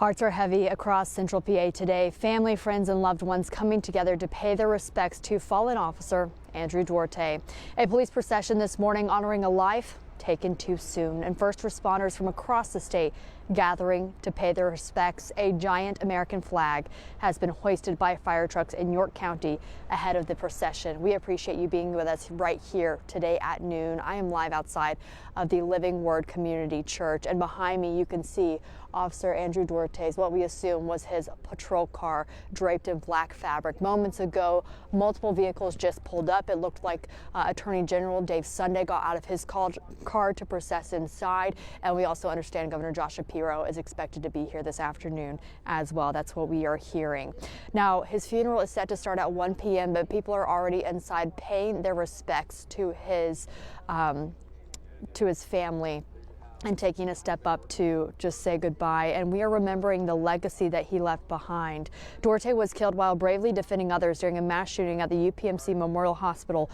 Hearts are heavy across Central PA today. Family, friends, and loved ones coming together to pay their respects to fallen Officer Andrew Duarte. A police procession this morning honoring a life taken too soon, and first responders from across the state gathering to pay their respects. A giant American flag has been hoisted by fire trucks in York County ahead of the procession. We appreciate you being with us right here today at noon. I am live outside of the Living Word Community Church, and behind me you can see Officer Andrew Duarte's, what we assume was his patrol car, draped in black fabric. Moments ago, multiple vehicles just pulled up. It looked like Attorney General Dave Sunday got out of his car to process inside, and we also understand Governor Josh Shapiro is expected to be here this afternoon as well. That's what we are hearing. Now, his funeral is set to start at 1 p.m., but people are already inside paying their respects to his family and taking a step up to just say goodbye. And we are remembering the legacy that he left behind. Duarte was killed while bravely defending others during a mass shooting at the UPMC Memorial Hospital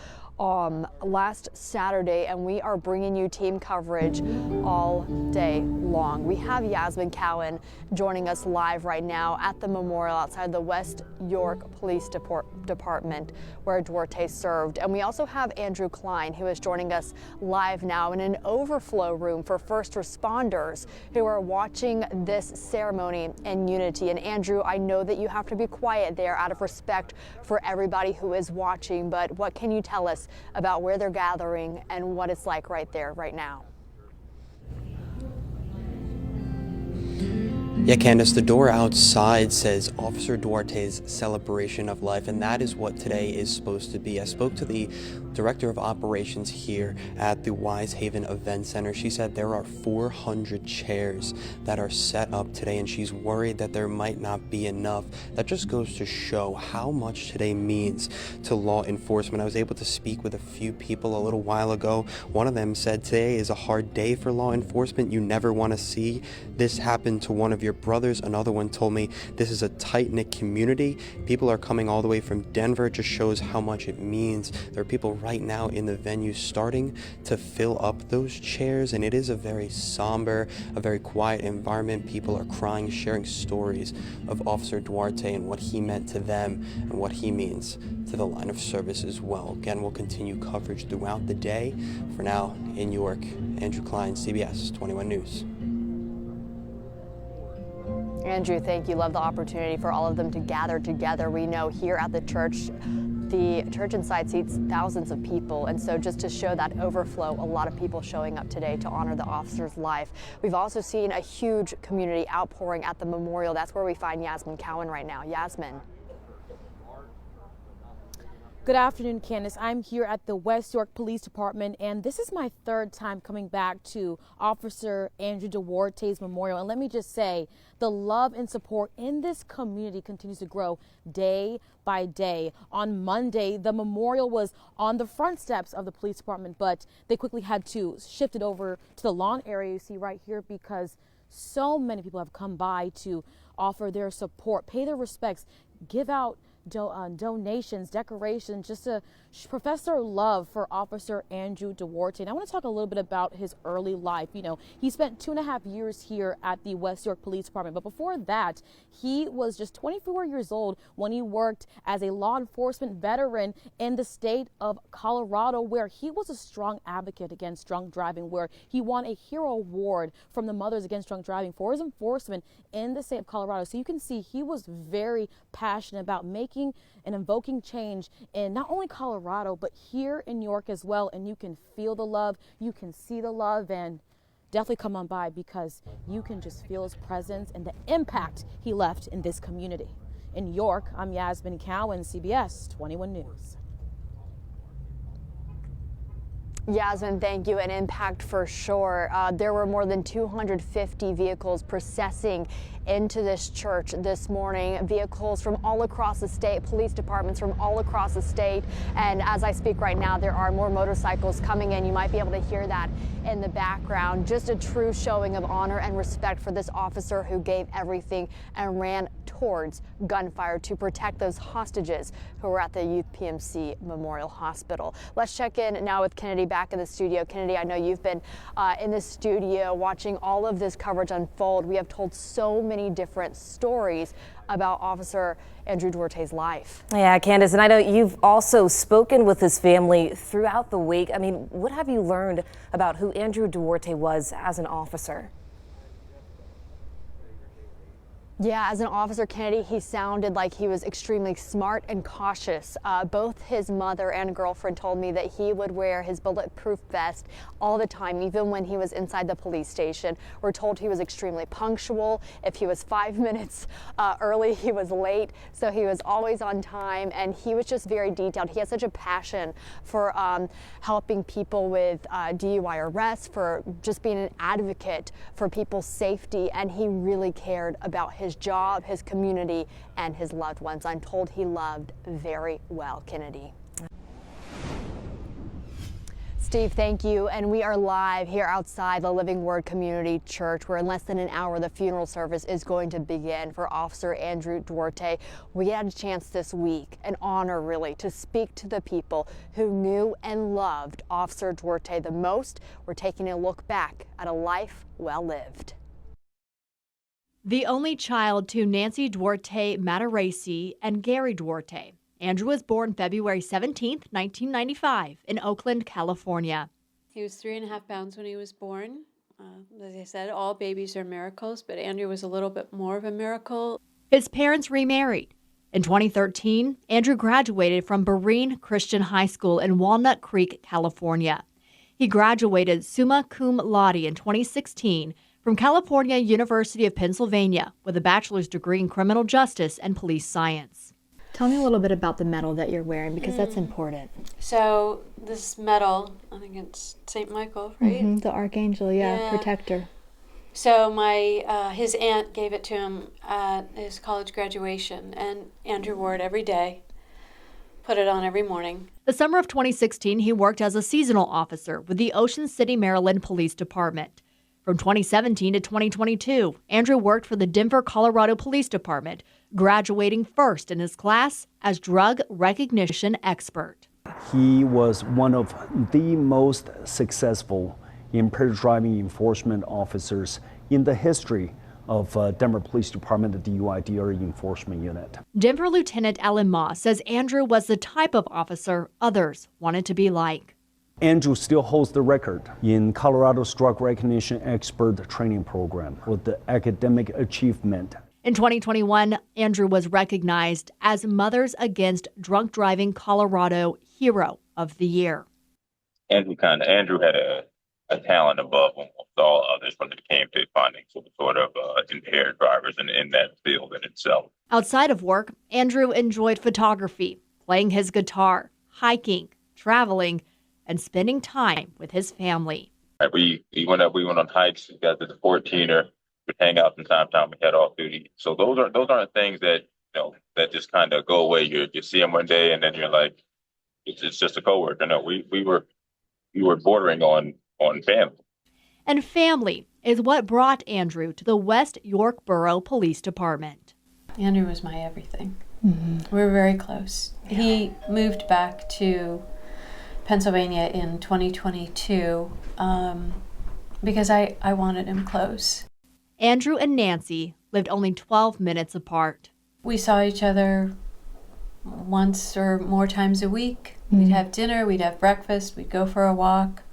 last Saturday, and we are bringing you team coverage all day long. We have Yasmin Cowan joining us live right now at the memorial outside the West York Police Department where Duarte served. And we also have Andrew Klein, who is joining us live now in an overflow room for first responders who are watching this ceremony in unity. And Andrew, I know that you have to be quiet there out of respect for everybody who is watching, but what can you tell us about where they're gathering and what it's like right there, right now? Yeah, Candace, the door outside says Officer Duarte's celebration of life, and that is what today is supposed to be. I spoke to the director of operations here at the Wise Haven Event Center. She said there are 400 chairs that are set up today, and she's worried that there might not be enough. That just goes to show how much today means to law enforcement. I was able to speak with a few people a little while ago. One of them said today is a hard day for law enforcement. You never want to see this happen to one of your brothers. Another one told me this is a tight-knit community. People are coming all the way from Denver. It just shows how much it means. There are people right now in the venue starting to fill up those chairs, and it is a very somber, a very quiet environment. People are crying, sharing stories of Officer Duarte and what he meant to them and what he means to the line of service as well. Again, we'll continue coverage throughout the day. For now, in York, Andrew Klein, CBS 21 News. Andrew, thank you. Love the opportunity for all of them to gather together. We know here at the church inside seats thousands of people, and so just to show that overflow, a lot of people showing up today to honor the officer's life. We've also seen a huge community outpouring at the memorial. That's where we find Yasmin Cowan right now. Yasmin. Good afternoon, Candace. I'm here at the West York Police Department, and this is my third time coming back to Officer Andrew Duarte's memorial. And let me just say, the love and support in this community continues to grow day by day. On Monday, the memorial was on the front steps of the police department, but they quickly had to shift it over to the lawn area you see right here because so many people have come by to offer their support, pay their respects, give out donations, decorations, just to profess their love for Officer Andrew Duarte. And I want to talk a little bit about his early life. You know, he spent 2.5 years here at the West York Police Department, but before that, he was just 24 years old when he worked as a law enforcement veteran in the state of Colorado, where he was a strong advocate against drunk driving, where he won a Hero Award from the Mothers Against Drunk Driving for his enforcement in the state of Colorado. So you can see he was very passionate about making and invoking change in not only Colorado, but here in New York as well. And you can feel the love, you can see the love, and definitely come on by because you can just feel his presence and the impact he left in this community. In New York, I'm Yasmin Cowan, CBS 21 News. Yasmin, thank you. An impact for sure. There were more than 250 vehicles processing into this church this morning. Vehicles from all across the state, police departments from all across the state. And as I speak right now, there are more motorcycles coming in. You might be able to hear that in the background. Just a true showing of honor and respect for this officer who gave everything and ran towards gunfire to protect those hostages who were at the UPMC Memorial Hospital. Let's check in now with Kennedy back back in the studio. Kennedy, I know you've been in the studio watching all of this coverage unfold. We have told so many different stories about Officer Andrew Duarte's life. Yeah, Candace, and I know you've also spoken with his family throughout the week. I mean, what have you learned about who Andrew Duarte was as an officer? Yeah, as an officer, Kennedy, he sounded like he was extremely smart and cautious. Both his mother and girlfriend told me that he would wear his bulletproof vest all the time, even when he was inside the police station. We're told he was extremely punctual. If he was 5 minutes early, he was late. So he was always on time, and he was just very detailed. He has such a passion for helping people with DUI arrests, for just being an advocate for people's safety, and he really cared about his job, his community, and his loved ones. I'm told he loved very well, Kennedy. Steve, thank you. And we are live here outside the Living Word Community Church, where in less than an hour the funeral service is going to begin for Officer Andrew Duarte. We had a chance this week, an honor really, to speak to the people who knew and loved Officer Duarte the most. We're taking a look back at a life well lived. The only child to Nancy Duarte Matarese and Gary Duarte, Andrew was born February 17, 1995, in Oakland, California. He was 3.5 pounds when he was born. As I said, all babies are miracles, but Andrew was a little bit more of a miracle. His parents remarried. In 2013, Andrew graduated from Berean Christian High School in Walnut Creek, California. He graduated summa cum laude in 2016 from California University of Pennsylvania with a bachelor's degree in criminal justice and police science. Tell me a little bit about the medal that you're wearing, because that's important. So this medal, I think it's St. Michael, right? The Archangel, yeah, protector. So his aunt gave it to him at his college graduation, and Andrew wore it every day, put it on every morning. The summer of 2016, he worked as a seasonal officer with the Ocean City, Maryland Police Department. From 2017 to 2022, Andrew worked for the Denver, Colorado Police Department, graduating first in his class as drug recognition expert. He was one of the most successful impaired driving enforcement officers in the history of Denver Police Department, the DUI/DRE Enforcement Unit. Denver Lieutenant Alan Moss says Andrew was the type of officer others wanted to be like. Andrew still holds the record in Colorado's drug recognition expert training program with the academic achievement. In 2021, Andrew was recognized as Mothers Against Drunk Driving Colorado Hero of the Year. Andrew had a talent above almost all others when it came to finding some sort of impaired drivers in that field in itself. Outside of work, Andrew enjoyed photography, playing his guitar, hiking, traveling, and spending time with his family. We went on hikes, we got to the 14er, we'd hang out from time to time, we had off duty. So those aren't things that, that just kind of go away. You see them one day and then you're like, it's just a coworker. No, we were bordering on family. And family is what brought Andrew to the West York Borough Police Department. Andrew was my everything. Mm-hmm. We were very close. Yeah. He moved back to Pennsylvania in 2022 because I wanted him close. Andrew and Nancy lived only 12 minutes apart. We saw each other once or more times a week. Mm-hmm. We'd have dinner, we'd have breakfast, we'd go for a walk.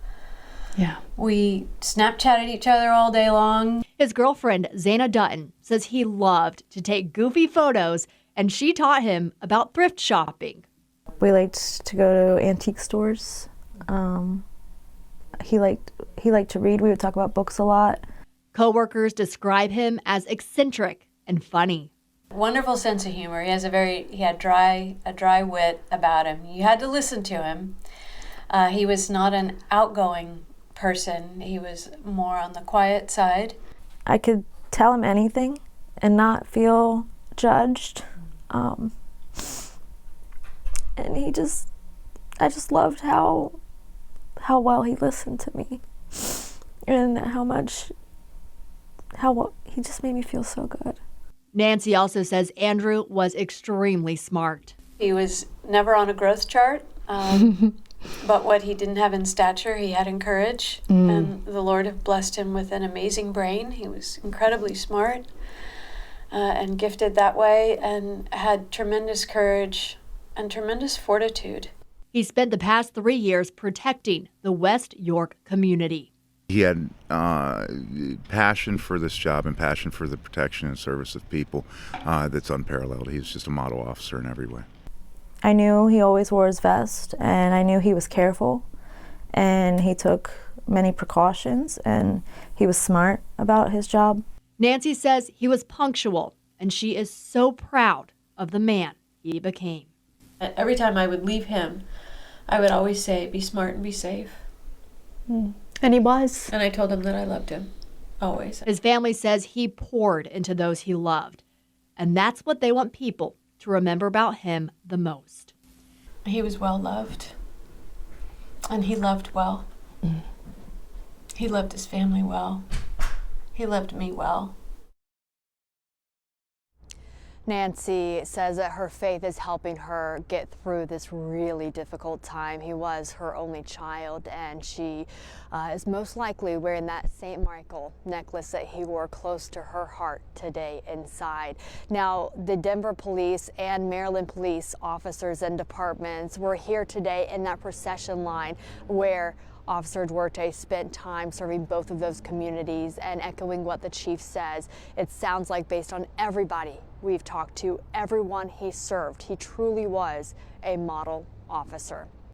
Yeah. We Snapchatted each other all day long. His girlfriend, Zana Dutton, says he loved to take goofy photos, and she taught him about thrift shopping. We liked to go to antique stores. He liked to read. We would talk about books a lot. Coworkers describe him as eccentric and funny. Wonderful sense of humor. He had a dry wit about him. You had to listen to him. He was not an outgoing person. He was more on the quiet side. I could tell him anything and not feel judged. And I just loved how well he listened to me, and he just made me feel so good. Nancy also says Andrew was extremely smart. He was never on a growth chart. But what he didn't have in stature, he had in courage. And the Lord have blessed him with an amazing brain. He was incredibly smart and gifted that way, and had tremendous courage and tremendous fortitude. He spent the past 3 years protecting the West York community. He had passion for this job and passion for the protection and service of people that's unparalleled. He's just a model officer in every way. I knew he always wore his vest, and I knew he was careful, and he took many precautions, and he was smart about his job. Nancy says he was punctual, and she is so proud of the man he became. Every time I would leave him, I would always say, be smart and be safe. And he was. And I told him that I loved him, always. His family says he poured into those he loved, and that's what they want people to remember about him the most. He was well loved, and he loved well. He loved his family well. He loved me well. Nancy says that her faith is helping her get through this really difficult time. He was her only child, and she is most likely wearing that St. Michael necklace that he wore close to her heart today inside. Now, the Denver police and Maryland police officers and departments were here today in that procession line where Officer Duarte spent time serving both of those communities, and echoing what the chief says, it sounds like based on everybody we've talked to, everyone he served, he truly was a model officer.